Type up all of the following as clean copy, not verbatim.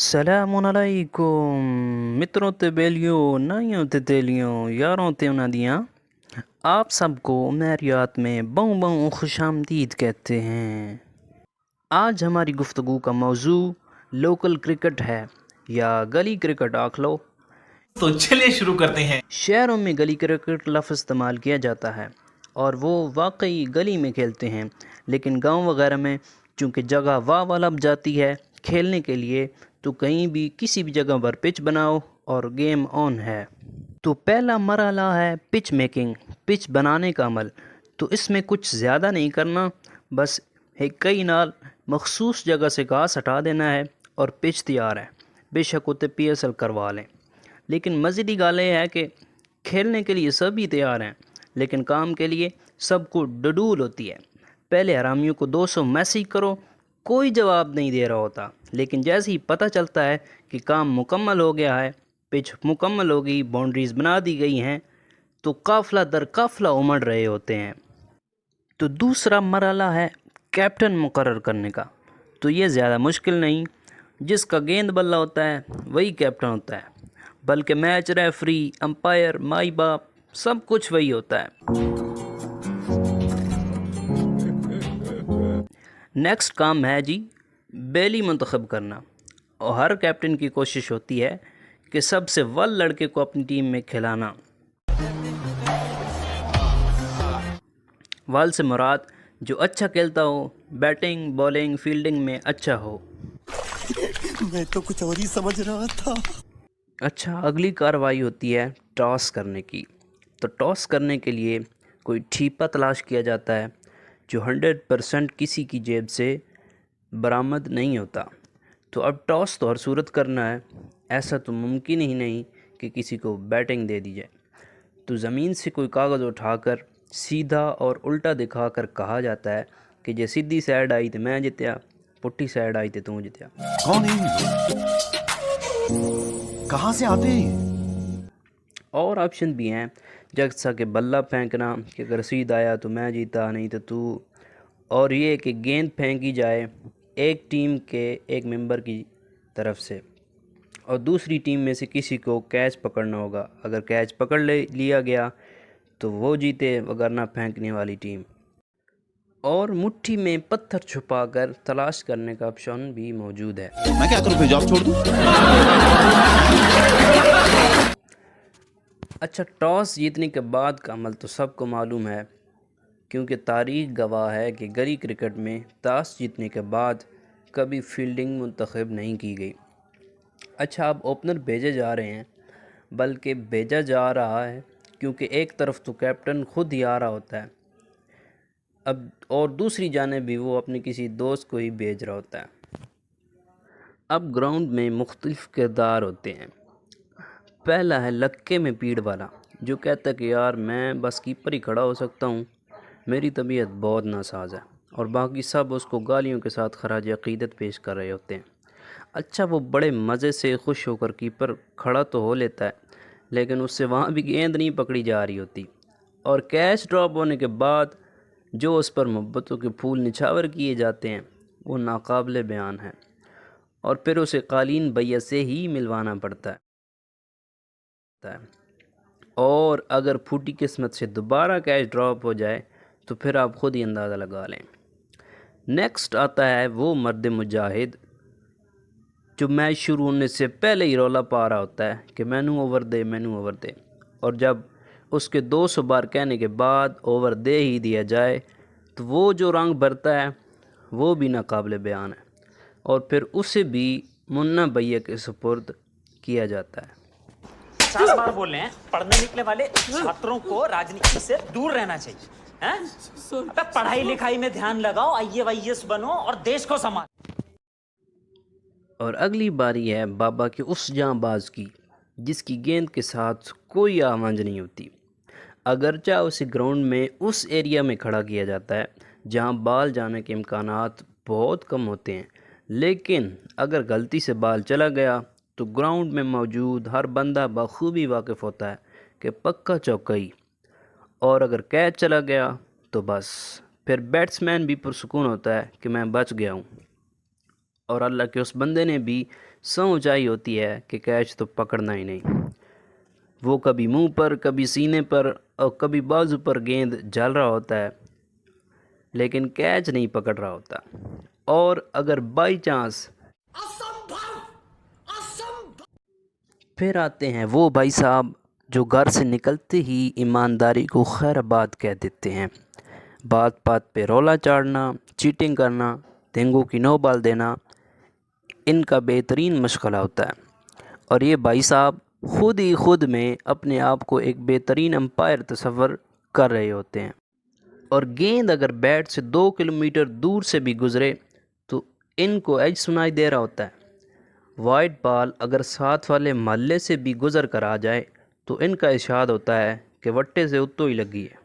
سلام علیکم متروں تے بیلیوں نائیوں تے تیلیوں یاروں تے انہاں دیاں آپ سب کو میریات میں بہوں بہوں خوش آمدید کہتے ہیں۔ آج ہماری گفتگو کا موضوع لوکل کرکٹ ہے یا گلی کرکٹ آکھ لو۔ تو چلیے شروع کرتے ہیں۔ شہروں میں گلی کرکٹ لفظ استعمال کیا جاتا ہے اور وہ واقعی گلی میں کھیلتے ہیں، لیکن گاؤں وغیرہ میں چونکہ جگہ واہ لب جاتی ہے کھیلنے کے لیے، تو کہیں بھی کسی بھی جگہ پر پچ بناؤ اور گیم آن ہے۔ تو پہلا مرحلہ ہے پچ میکنگ، پچ بنانے کا عمل۔ تو اس میں کچھ زیادہ نہیں کرنا، بس ایک کئی نال مخصوص جگہ سے گھاس ہٹا دینا ہے اور پچ تیار ہے، بے شک اسے PSL کروا لیں۔ لیکن مزید ہی گال یہ ہے کہ کھیلنے کے لیے سبھی تیار ہیں، لیکن کام کے لیے سب کو ڈڈول ہوتی ہے۔ پہلے حرامیوں کو 200 میسیج کرو، کوئی جواب نہیں دے رہا ہوتا، لیکن جیسے ہی پتہ چلتا ہے کہ کام مکمل ہو گیا ہے، پچ مکمل ہو گئی، باؤنڈریز بنا دی گئی ہیں، تو قافلہ در قافلہ امڑ رہے ہوتے ہیں۔ تو دوسرا مرحلہ ہے کیپٹن مقرر کرنے کا۔ تو یہ زیادہ مشکل نہیں، جس کا گیند بلہ ہوتا ہے وہی کیپٹن ہوتا ہے، بلکہ میچ ریفری، امپائر، مائی باپ سب کچھ وہی ہوتا ہے۔ نیکسٹ کام ہے جی بیلی منتخب کرنا، اور ہر کیپٹن کی کوشش ہوتی ہے کہ سب سے ول لڑکے کو اپنی ٹیم میں کھلانا۔ وال سے مراد جو اچھا کھیلتا ہو، بیٹنگ، بالنگ، فیلڈنگ میں اچھا ہو۔ میں تو کچھ اور ہی سمجھ رہا تھا۔ اچھا، اگلی کارروائی ہوتی ہے ٹاس کرنے کی۔ تو ٹاس کرنے کے لیے کوئی ٹھیپا تلاش کیا جاتا ہے جو 100% کسی کی جیب سے برآمد نہیں ہوتا۔ تو اب ٹاس تو ہر صورت کرنا ہے، ایسا تو ممکن ہی نہیں کہ کسی کو بیٹنگ دے دی جائے۔ تو زمین سے کوئی کاغذ اٹھا کر سیدھا اور الٹا دکھا کر کہا جاتا ہے کہ جے سیدھی سائڈ آئی تو میں جتیا، پٹھی سائڈ آئی تو جتیا۔ کون ہے یہ لوگ؟ کہاں سے آتے ہیں یہ؟ اور آپشن بھی ہیں، جیسا کہ بلہ پھینکنا کہ اگر سیدھ آیا تو میں جیتا نہیں تو۔ اور یہ کہ گیند پھینکی جائے ایک ٹیم کے ایک ممبر کی طرف سے، اور دوسری ٹیم میں سے کسی کو کیچ پکڑنا ہوگا۔ اگر کیچ پکڑ لیا گیا تو وہ جیتے، وگرنہ پھینکنے والی ٹیم۔ اور مٹھی میں پتھر چھپا کر تلاش کرنے کا آپشن بھی موجود ہے۔ میں کیا کروں، پھر جاب چھوڑ دوں؟ اچھا، ٹاس جیتنے کے بعد کا عمل تو سب کو معلوم ہے، کیونکہ تاریخ گواہ ہے کہ گلی کرکٹ میں ٹاس جیتنے کے بعد کبھی فیلڈنگ منتخب نہیں کی گئی۔ اچھا، اب اوپنر بھیجے جا رہے ہیں، بلکہ بھیجا جا رہا ہے، کیونکہ ایک طرف تو کیپٹن خود ہی آ رہا ہوتا ہے اب، اور دوسری جانب بھی وہ اپنے کسی دوست کو ہی بھیج رہا ہوتا ہے۔ اب گراؤنڈ میں مختلف کردار ہوتے ہیں۔ پہلا ہے لکے میں پیڑ والا، جو کہتا ہے کہ یار میں بس کیپر ہی کھڑا ہو سکتا ہوں، میری طبیعت بہت ناساز ہے، اور باقی سب اس کو گالیوں کے ساتھ خراج عقیدت پیش کر رہے ہوتے ہیں۔ اچھا، وہ بڑے مزے سے خوش ہو کر کیپر کھڑا تو ہو لیتا ہے، لیکن اس سے وہاں بھی گیند نہیں پکڑی جا رہی ہوتی، اور کیچ ڈراپ ہونے کے بعد جو اس پر محبتوں کے پھول نچھاور کیے جاتے ہیں وہ ناقابل بیان ہے، اور پھر اسے قالین بھیا سے ہی ملوانا پڑتا ہے۔ اور اگر پھوٹی قسمت سے دوبارہ کیچ ڈراپ ہو جائے تو پھر آپ خود ہی اندازہ لگا لیں۔ نیکسٹ آتا ہے وہ مرد مجاہد جو میچ شروع ہونے سے پہلے ہی رولا پا رہا ہوتا ہے کہ مینو over they, menu over they, اور جب اس کے 200 بار کہنے کے بعد اوور دے ہی دیا جائے تو وہ جو رنگ بھرتا ہے وہ بھی ناقابل بیان ہے، اور پھر اسے بھی منا بھیا کے سپرد کیا جاتا ہے۔ 50 بار بول رہے ہیں پڑھنے نکلے والے چھاتروں کو راجنیتی سے دور رہنا چاہیے۔ ابے پڑھائی لکھائی میں دھیان لگاؤ، IAS بنو اور دیش کو سنبھالو۔ اور اگلی باری ہے بابا کے اس جاں باز کی، جس کی گیند کے ساتھ کوئی آمنج نہیں ہوتی، اگرچہ اسے گراؤنڈ میں اس ایریا میں کھڑا کیا جاتا ہے جہاں بال جانے کے امکانات بہت کم ہوتے ہیں، لیکن اگر غلطی سے بال چلا گیا تو گراؤنڈ میں موجود ہر بندہ بخوبی واقف ہوتا ہے کہ پکا چوکئی، اور اگر کیچ چلا گیا تو بس پھر بیٹسمین بھی پرسکون ہوتا ہے کہ میں بچ گیا ہوں۔ اور اللہ کے اس بندے نے بھی سو اونچائی ہوتی ہے کہ کیچ تو پکڑنا ہی نہیں۔ وہ کبھی منہ پر، کبھی سینے پر اور کبھی بازو پر گیند جال رہا ہوتا ہے لیکن کیچ نہیں پکڑ رہا ہوتا۔ اور اگر بائی چانس پھر آتے ہیں وہ بھائی صاحب جو گھر سے نکلتے ہی ایمانداری کو خیر آباد کہہ دیتے ہیں، بات بات پہ رولا چاڑنا، چیٹنگ کرنا، تینگو کی نو بال دینا ان کا بہترین مشغلہ ہوتا ہے۔ اور یہ بھائی صاحب خود ہی خود میں اپنے آپ کو ایک بہترین امپائر تصور کر رہے ہوتے ہیں، اور گیند اگر بیٹ سے 2 کلومیٹر دور سے بھی گزرے تو ان کو ایج سنائی دے رہا ہوتا ہے۔ وائٹ بال اگر ساتھ والے محلے سے بھی گزر کر آ جائے تو ان کا ارشاد ہوتا ہے کہ وٹے سے اتو ہی لگی ہے۔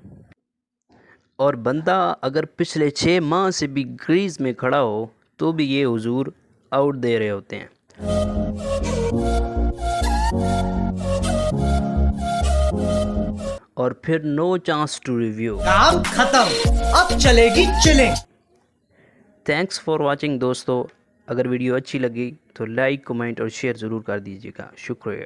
اور بندہ اگر پچھلے 6 ماہ سے بھی کریز میں کھڑا ہو تو بھی یہ حضور آؤٹ دے رہے ہوتے ہیں۔ اور پھر نو چانس ٹو ریویو۔ کام ختم، اب چلے گی چلیں۔ تھینکس فار واچنگ دوستو، اگر ویڈیو اچھی لگی تو لائک، کمنٹ اور شیئر ضرور کر دیجیے گا، شکریہ۔